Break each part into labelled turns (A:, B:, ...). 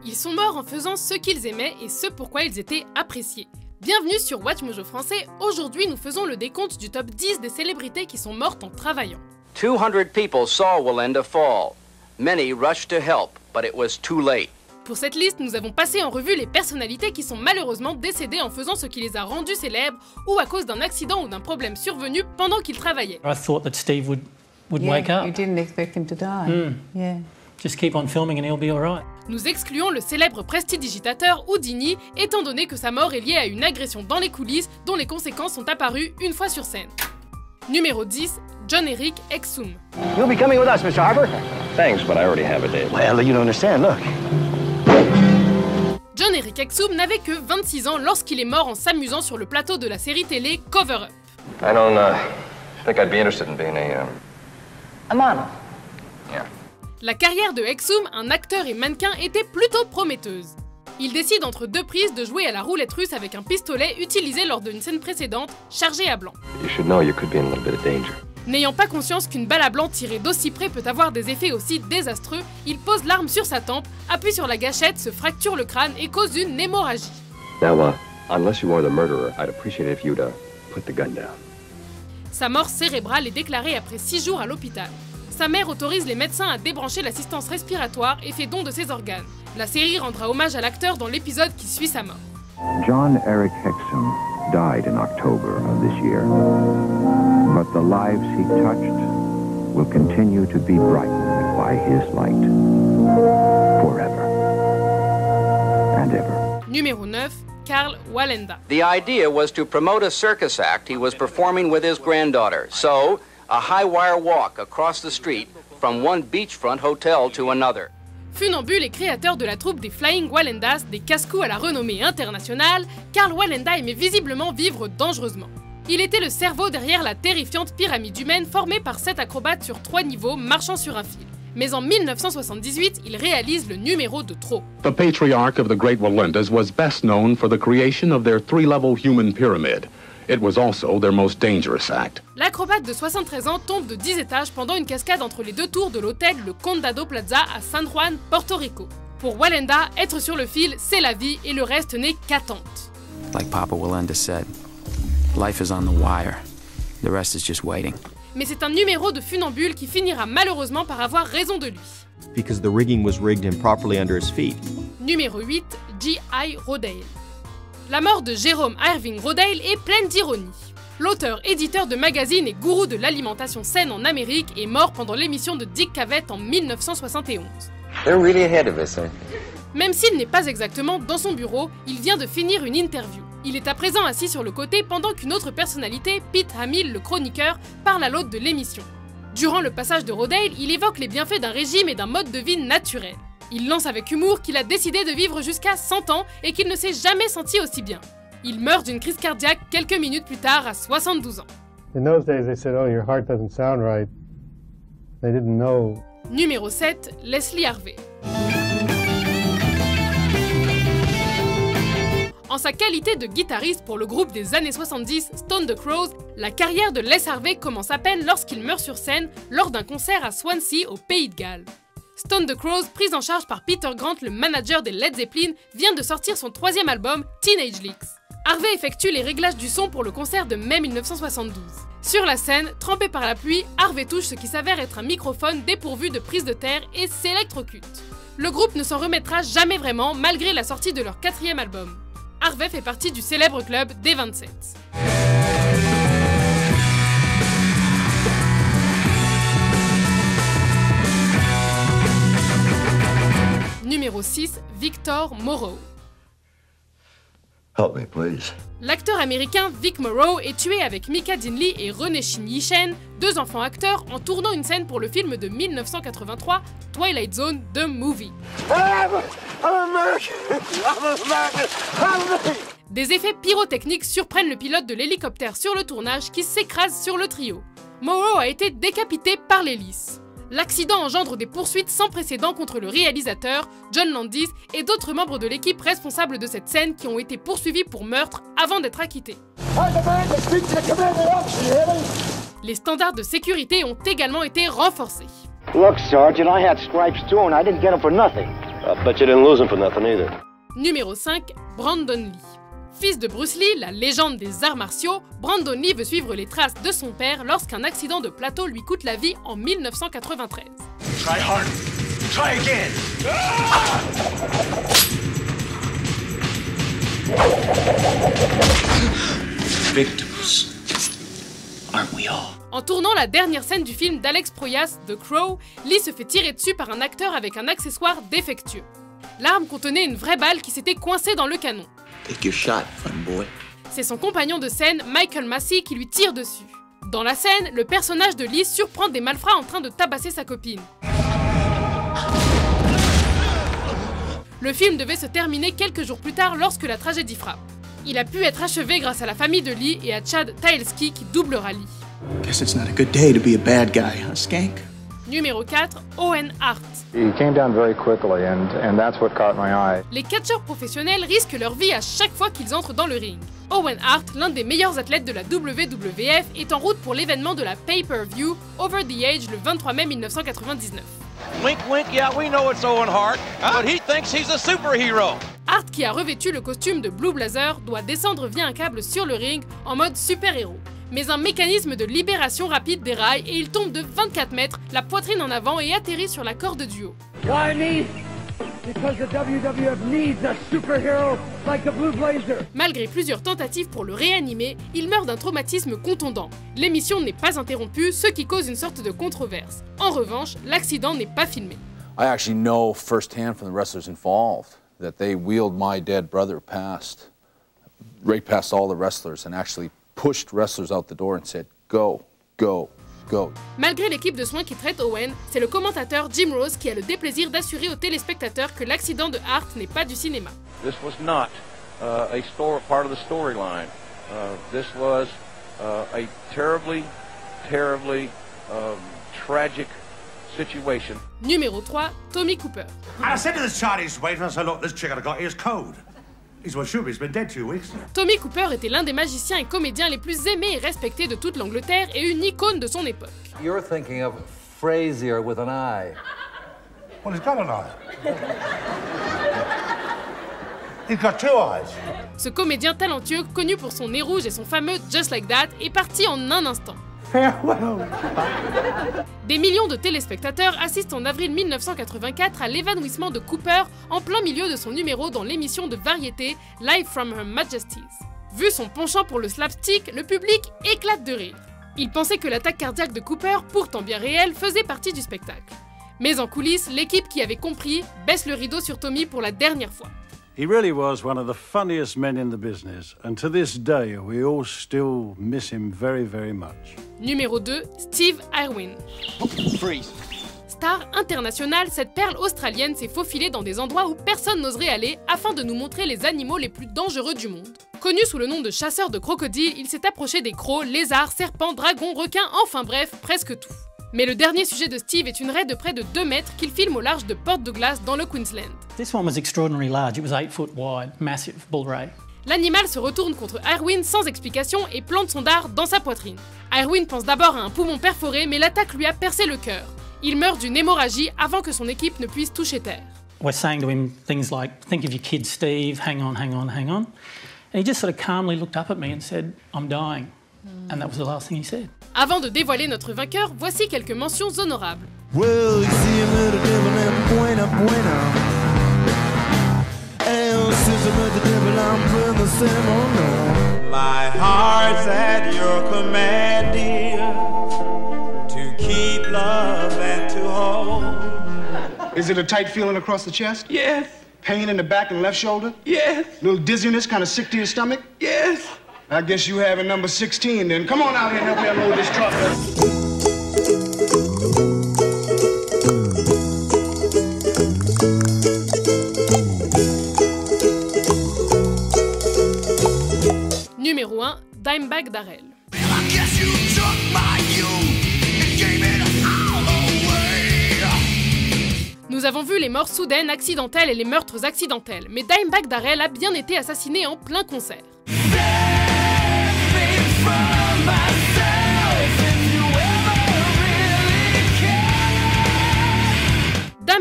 A: Ils sont morts en faisant ce qu'ils aimaient et ce pourquoi ils étaient appréciés. Bienvenue sur Watch Mojo Français, aujourd'hui nous faisons le décompte du top 10 des célébrités qui sont mortes en travaillant.
B: 200 people saw Wallenda fall. Many rushed to help, but it was too late.
A: Pour cette liste, nous avons passé en revue les personnalités qui sont malheureusement décédées en faisant ce qui les a rendus célèbres ou à cause d'un accident ou d'un problème survenu pendant qu'ils travaillaient.
C: I thought that Steve would wake up.
D: You didn't expect him to die. Yeah.
C: Just keep on filming and he'll be all right.
A: Nous excluons le célèbre prestidigitateur Houdini, étant donné que sa mort est liée à une agression dans les coulisses dont les conséquences sont apparues une fois sur scène. Numéro 10, John Eric Exum.
E: You'll be coming with us, Mr. Harper.
F: Thanks, but I already have a date.
E: Well, you don't understand, look.
A: John Eric Exum n'avait que 26 ans lorsqu'il est mort en s'amusant sur le plateau de la série télé Cover Up.
F: I don't think I'd be interested in being
D: A model.
F: Yeah.
A: La carrière de Exum, un acteur et mannequin, était plutôt prometteuse. Il décide entre deux prises de jouer à la roulette russe avec un pistolet utilisé lors d'une scène précédente, chargé à blanc.
F: You should know you could be in a little bit of danger.
A: N'ayant pas conscience qu'une balle à blanc tirée d'aussi près peut avoir des effets aussi désastreux, il pose l'arme sur sa tempe, appuie sur la gâchette, se fracture le crâne et cause une hémorragie.
F: Now, unless you are the murderer, I'd appreciate it if you'd put the gun down.
A: Sa mort cérébrale est déclarée après 6 jours à l'hôpital. Sa mère autorise les médecins à débrancher l'assistance respiratoire et fait don de ses organes. La série rendra hommage à l'acteur dans l'épisode qui suit sa mort.
G: John Eric Exum died in October of this year, but the lives he touched will continue to be brightened by his light forever and ever.
A: Numéro 9, Karl Wallenda.
B: The idea was to promote a circus act he was performing with his granddaughter. So, a high-wire walk across the street from one beachfront hotel to another.
A: Funambule et créateur de la troupe des Flying Wallendas, des casse-cou à la renommée internationale, Karl Wallenda aimait visiblement vivre dangereusement. Il était le cerveau derrière la terrifiante pyramide humaine formée par 7 acrobates sur 3 niveaux marchant sur un fil. Mais en 1978, il réalise le numéro de trop.
H: The patriarch of the Great Wallendas was best known for the creation of their 3-level human pyramid. It was also their most dangerous act.
A: L'acrobate de 73 ans tombe de 10 étages pendant une cascade entre les deux tours de l'hôtel Le Condado Plaza à San Juan, Porto Rico. Pour Wallenda, être sur le fil, c'est la vie et le reste n'est qu'attente.
I: Like Papa Wallenda said, life is on the wire. The rest is just waiting.
A: Mais c'est un numéro de funambule qui finira malheureusement par avoir raison de lui.
J: Because the rigging was rigged improperly under his feet.
A: Numéro 8, G.I. Rodale. La mort de Jerome Irving Rodale est pleine d'ironie. L'auteur, éditeur de magazines et gourou de l'alimentation saine en Amérique est mort pendant l'émission de Dick Cavett en 1971.
F: They're really ahead of us,
A: Même s'il n'est pas exactement dans son bureau, il vient de finir une interview. Il est à présent assis sur le côté pendant qu'une autre personnalité, Pete Hamill, le chroniqueur, parle à l'hôte de l'émission. Durant le passage de Rodale, il évoque les bienfaits d'un régime et d'un mode de vie naturel. Il lance avec humour qu'il a décidé de vivre jusqu'à 100 ans et qu'il ne s'est jamais senti aussi bien. Il meurt d'une crise cardiaque quelques minutes plus tard à 72 ans.
K: In those days they said, "Oh, your heart doesn't sound right." They didn't know.
A: Numéro 7, Leslie Harvey. En sa qualité de guitariste pour le groupe des années 70 Stone the Crows, la carrière de Les Harvey commence à peine lorsqu'il meurt sur scène lors d'un concert à Swansea au Pays de Galles. Stone the Crows, prise en charge par Peter Grant, le manager des Led Zeppelin, vient de sortir son 3e album, Teenage Leaks. Harvey effectue les réglages du son pour le concert de mai 1972. Sur la scène, trempé par la pluie, Harvey touche ce qui s'avère être un microphone dépourvu de prise de terre et s'électrocute. Le groupe ne s'en remettra jamais vraiment malgré la sortie de leur 4e album. Harvey fait partie du célèbre club des 27. Numéro 6, Victor Morrow.
E: Help me, please.
A: L'acteur américain Vic Morrow est tué avec Mika Dinley et René Shin Yishen, 2 enfants acteurs, en tournant une scène pour le film de 1983, Twilight Zone The Movie. Des effets pyrotechniques surprennent le pilote de l'hélicoptère sur le tournage qui s'écrase sur le trio. Morrow a été décapité par l'hélice. L'accident engendre des poursuites sans précédent contre le réalisateur, John Landis, et d'autres membres de l'équipe responsable de cette scène qui ont été poursuivis pour meurtre avant d'être acquittés. Les standards de sécurité ont également été renforcés.
E: Look, Sergeant, I had stripes too, and I didn't get them for nothing. Bet you didn't lose him for nothing either.
A: Numéro 5, Brandon Lee. Fils de Bruce Lee, la légende des arts martiaux, Brandon Lee veut suivre les traces de son père lorsqu'un accident de plateau lui coûte la vie en 1993.
L: Try hard. Try again. Victims. Aren't we all?
A: En tournant la dernière scène du film d'Alex Proyas, The Crow, Lee se fait tirer dessus par un acteur avec un accessoire défectueux. L'arme contenait une vraie balle qui s'était coincée dans le canon.
L: Take your shot, fun boy.
A: C'est son compagnon de scène, Michael Massey, qui lui tire dessus. Dans la scène, le personnage de Lee surprend des malfrats en train de tabasser sa copine. Le film devait se terminer quelques jours plus tard lorsque la tragédie frappe. Il a pu être achevé grâce à la famille de Lee et à Chad Stahelski qui doublera Lee.
L: Guess it's not a good day to be a bad guy, huh, Skank?
A: Numéro 4, Owen Hart.
M: He came down very quickly and that's what caught my eye.
A: Les catcheurs professionnels risquent leur vie à chaque fois qu'ils entrent dans le ring. Owen Hart, l'un des meilleurs athlètes de la WWF, est en route pour l'événement de la pay-per-view Over the Edge le 23 mai 1999.
N: Wink wink, yeah, we know it's Owen Hart, but he thinks he's a superhero.
A: Hart, qui a revêtu le costume de Blue Blazer, doit descendre via un câble sur le ring en mode super-héros. Mais un mécanisme de libération rapide déraille et il tombe de 24 mètres, la poitrine en avant et atterrit sur la corde du haut.
O: Why me? Because the WWF needs a superhero like the Blue Blazer.
A: Malgré plusieurs tentatives pour le réanimer, il meurt d'un traumatisme contondant. L'émission n'est pas interrompue, ce qui cause une sorte de controverse. En revanche, l'accident n'est pas filmé.
P: I actually know firsthand from the wrestlers involved that they wheeled my dead brother right past all the wrestlers and actually pushed wrestlers out the door and said, go, go, go.
A: Malgré l'équipe de soins qui traite Owen, c'est le commentateur Jim Rose qui a le déplaisir d'assurer aux téléspectateurs que l'accident de Hart n'est pas du cinéma.
N: This was not part of the storyline. This was a terribly tragic situation.
A: Numéro 3, Tommy Cooper.
Q: I said to the Chinese waiter, I said, look, this chick I got here's code. He's well, sure, he's been dead 2 weeks.
A: Tommy Cooper était l'un des magiciens et comédiens les plus aimés et respectés de toute l'Angleterre et une icône de son époque.
R: You're thinking of Frazier with an eye.
Q: Well, he's got an eye. He's got 2 eyes.
A: Ce comédien talentueux, connu pour son nez rouge et son fameux Just Like That, est parti en un instant.
Q: Farewell.
A: Des millions de téléspectateurs assistent en avril 1984 à l'évanouissement de Cooper en plein milieu de son numéro dans l'émission de variété Live from Her Majesty's. Vu son penchant pour le slapstick, le public éclate de rire. Il pensait que l'attaque cardiaque de Cooper, pourtant bien réelle, faisait partie du spectacle. Mais en coulisses, l'équipe qui avait compris baisse le rideau sur Tommy pour la dernière fois.
S: He really was one of the funniest men in the business, and to this day we all still miss him very, very much.
A: Numéro 2, Steve Irwin.
N: Freeze.
A: Star internationale, cette perle australienne s'est faufilée dans des endroits où personne n'oserait aller afin de nous montrer les animaux les plus dangereux du monde. Connu sous le nom de chasseur de crocodiles, il s'est approché des crocs, lézards, serpents, dragons, requins, enfin bref, presque tout. Mais le dernier sujet de Steve est une raie de près de 2 mètres qu'il filme au large de Port Douglas dans le Queensland.
C: This one was extraordinarily large. It was 8 foot wide, massive bull ray.
A: L'animal se retourne contre Irwin sans explication et plante son dard dans sa poitrine. Irwin pense d'abord à un poumon perforé, mais l'attaque lui a percé le cœur. Il meurt d'une hémorragie avant que son équipe ne puisse toucher terre.
C: We're saying to him things like, think of your kid Steve, hang on, hang on, hang on. And he just sort of calmly looked up at me and said, I'm dying. And that was the last thing he said.
A: Avant de dévoiler notre vainqueur, voici quelques mentions honorables.
T: Well, you see a little devil and buena, buena. El system of the devil, I'm putting the ceremony.
U: My heart's at your command, dear, to keep love and to hold.
V: Is it a tight feeling across the chest?
U: Yes.
V: Pain in the back and left shoulder?
U: Yes.
V: Little dizziness, kind of sick to your stomach?
U: Yes.
V: I guess you have a number 16 then. Come on out here and help me unload this truck.
A: Numéro 1, Dimebag Darrell. Nous avons vu les morts soudaines, accidentelles et les meurtres accidentels, mais Dimebag Darrell a bien été assassiné en plein concert.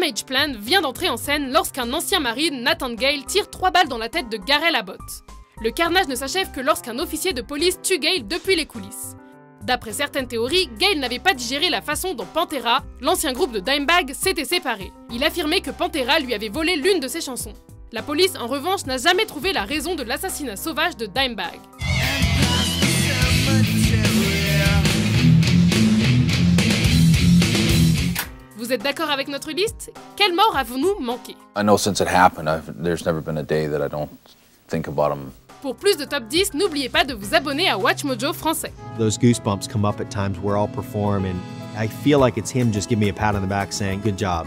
A: Damage Plan vient d'entrer en scène lorsqu'un ancien marine, Nathan Gale, tire 3 balles dans la tête de Garel Abbott. Le carnage ne s'achève que lorsqu'un officier de police tue Gale depuis les coulisses. D'après certaines théories, Gale n'avait pas digéré la façon dont Pantera, l'ancien groupe de Dimebag, s'était séparé. Il affirmait que Pantera lui avait volé l'une de ses chansons. La police, en revanche, n'a jamais trouvé la raison de l'assassinat sauvage de Dimebag. Vous êtes d'accord avec notre liste? Quelle mort avons-nous manqué?
P: I know since it happened, there's never been a day that I don't think about them.
A: Pour plus de top 10, n'oubliez pas de vous abonner à WatchMojo français.
J: Those goosebumps come up at times where I'll perform and I feel like it's him just giving me a pat on the back saying, good job.